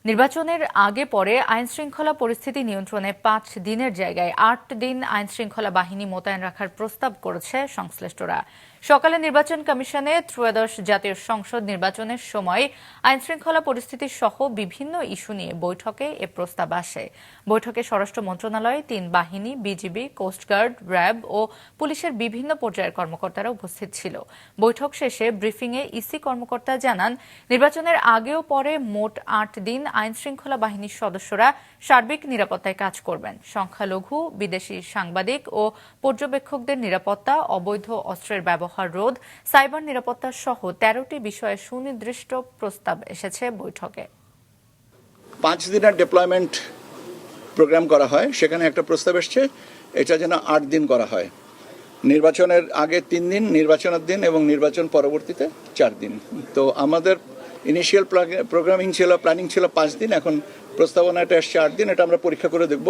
নির্বাচনের আগে পরে আইনশৃঙ্খলা পরিস্থিতি নিয়ন্ত্রণে 5 দিনের জায়গায় 8 দিন আইনশৃঙ্খলা বাহিনী মোতায়েন রাখার প্রস্তাব করেছে সংশ্লিষ্টরা। সকালে নির্বাচন কমিশনে ত্রয়োদশ জাতীয় সংসদ নির্বাচনের সময় আইনশৃঙ্খলা পরিস্থিতি সহ বিভিন্ন ইস্যু নিয়ে বৈঠকে এ প্রস্তাব আসে। বৈঠকে স্বরাষ্ট্র মন্ত্রণালয়, 3 বাহিনী, বিজিবি, কোস্টগার্ড, র্যাব ও পুলিশের বিভিন্ন পর্যায়ের কর্মকর্তারা উপস্থিত ছিল। বৈঠক শেষে ব্রিফিংয়ে ইসি কর্মকর্তা জানান, নির্বাচনের আগেও পরে মোট 8 দিন আইনশৃঙ্খলা বাহিনীর সদস্যরা সার্বিক নিরাপত্তায় কাজ করবেন। সংখ্যালঘু, বিদেশি সাংবাদিক ও পর্যবেক্ষকদের নিরাপত্তা, অবৈধ অস্ত্রের ব্যবহার রোধ, সাইবার নিরাপত্তা সহ 13টি বিষয়ে সুনির্দিষ্ট প্রস্তাব এসেছে বৈঠকে। 5 দিনের ডিপ্লয়মেন্ট প্রোগ্রাম করা হয়, সেখানে একটা প্রস্তাব এসছে এটা যেন 8 দিন করা হয়। নির্বাচনের আগে 3 দিন, নির্বাচনের দিন এবং নির্বাচন পরবর্তীতে 4 দিন। তো আমাদের ইনিশিয়াল প্ল্যানিং ছিল 5 দিন, এখন প্রস্তাবনাটা এসছে 8 দিন। এটা আমরা পরীক্ষা করে দেখব